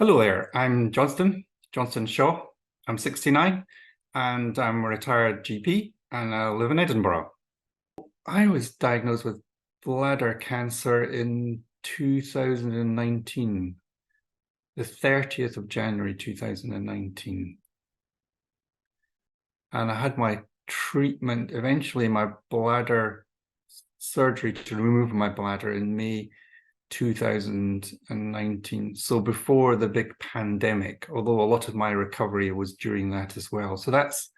Hello there, I'm Johnstone Shaw. I'm 69 and I'm a retired GP and I live in Edinburgh. I was diagnosed with bladder cancer in 2019, the 30th of January 2019. And I had my treatment, eventually my bladder surgery to remove my bladder in May 2019, so before the big pandemic, although a lot of my recovery was during that as well. So that's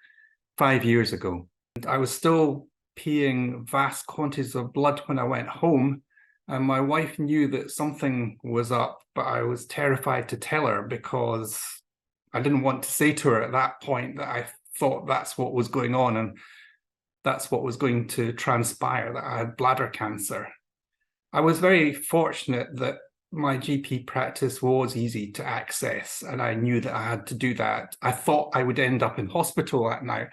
5 years ago. And I was still peeing vast quantities of blood when I went home, and my wife knew that something was up, but I was terrified to tell her because I didn't want to say to her at that point that I thought that's what was going on and that's what was going to transpire, that I had bladder cancer. I was very fortunate that my GP practice was easy to access and I knew that I had to do that. I thought I would end up in hospital that night,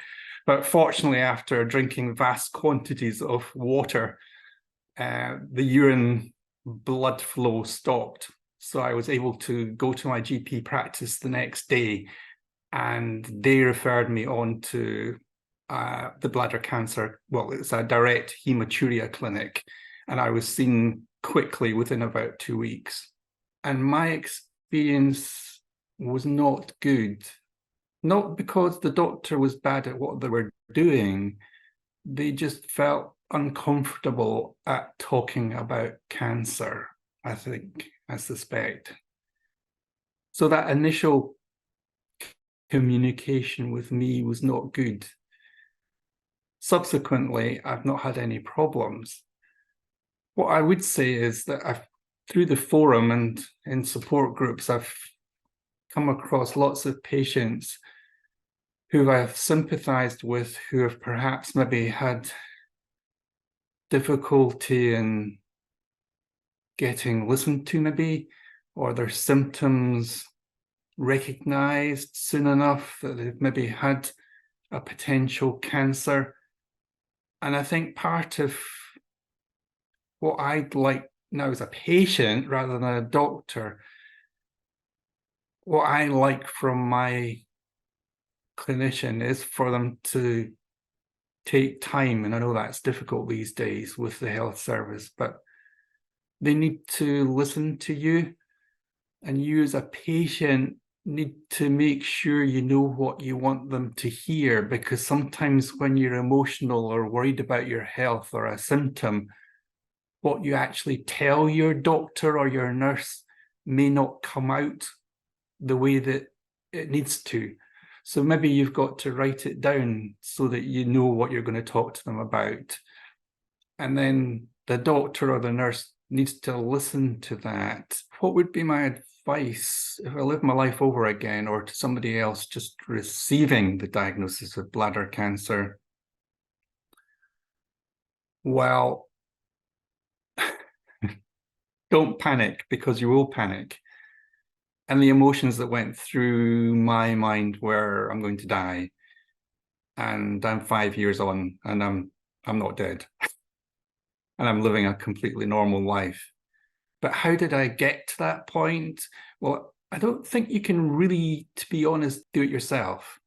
but fortunately after drinking vast quantities of water, the urine blood flow stopped. So I was able to go to my GP practice the next day and they referred me on to the bladder cancer. Well, it's a direct hematuria clinic. And I was seen quickly within about 2 weeks. And my experience was not good. Not because the doctor was bad at what they were doing. They just felt uncomfortable at talking about cancer, I suspect. So that initial communication with me was not good. Subsequently, I've not had any problems. What I would say is that through the forum and in support groups, I've come across lots of patients who I've sympathized with, who have perhaps maybe had difficulty in getting listened to maybe, or their symptoms recognized soon enough that they've maybe had a potential cancer. And I think part of what I'd like now as a patient rather than a doctor, what I like from my clinician is for them to take time, and I know that's difficult these days with the health service, but they need to listen to you, and you as a patient need to make sure you know what you want them to hear, because sometimes when you're emotional or worried about your health or a symptom, what you actually tell your doctor or your nurse may not come out the way that it needs to. So maybe you've got to write it down so that you know what you're going to talk to them about. And then the doctor or the nurse needs to listen to that. What would be my advice if I live my life over again, or to somebody else just receiving the diagnosis of bladder cancer? Well, don't panic, because you will panic. And the emotions that went through my mind were, I'm going to die. And I'm 5 years on and I'm not dead. And I'm living a completely normal life. But how did I get to that point? Well, I don't think you can really, to be honest, do it yourself.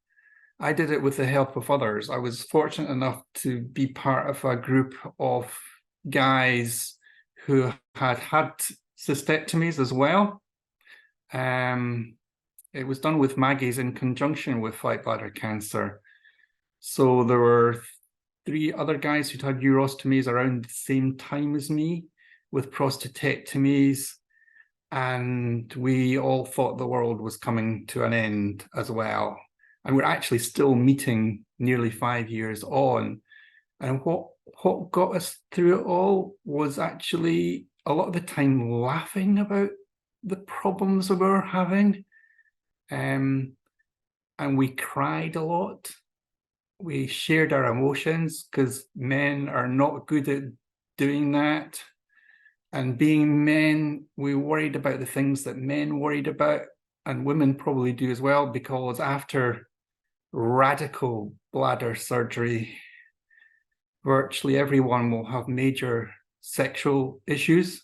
I did it with the help of others. I was fortunate enough to be part of a group of guys who had cystectomies as well. It was done with Maggie's in conjunction with Fight Bladder Cancer. So there were 3 other guys who'd had urostomies around the same time as me with prostatectomies, and we all thought the world was coming to an end as well. And we're actually still meeting nearly 5 years on. And what got us through it all was actually a lot of the time laughing about the problems we were having. And we cried a lot. We shared our emotions, because men are not good at doing that. And being men, we worried about the things that men worried about, and women probably do as well, because after radical bladder surgery, virtually everyone will have major sexual issues.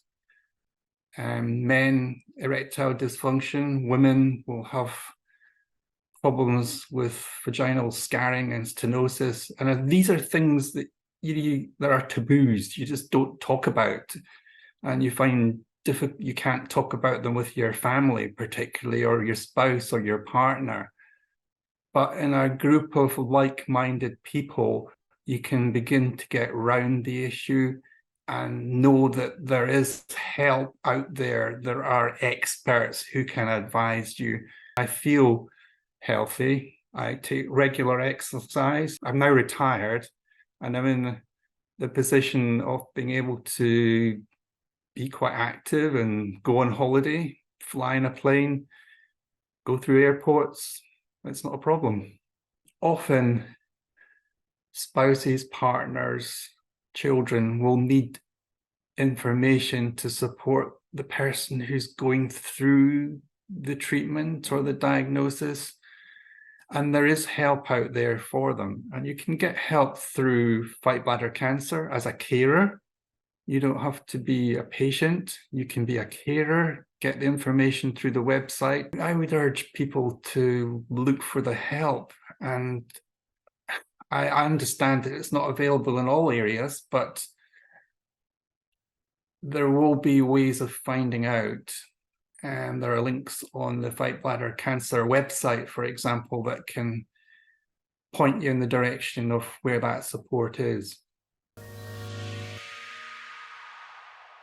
Men, erectile dysfunction. Women will have problems with vaginal scarring and stenosis. And these are things that there are taboos you just don't talk about. And you find you can't talk about them with your family, particularly, or your spouse or your partner. But in a group of like-minded people, you can begin to get round the issue and know that there is help out there. There are experts who can advise you. I feel healthy. I take regular exercise. I'm now retired, and I'm in the position of being able to be quite active and go on holiday, fly in a plane, go through airports. It's not a problem. Often, spouses, partners, children will need information to support the person who's going through the treatment or the diagnosis. And there is help out there for them. And you can get help through Fight Bladder Cancer as a carer. You don't have to be a patient. You can be a carer, get the information through the website. I would urge people to look for the help. And I understand that it's not available in all areas, but there will be ways of finding out. And there are links on the Fight Bladder Cancer website, for example, that can point you in the direction of where that support is.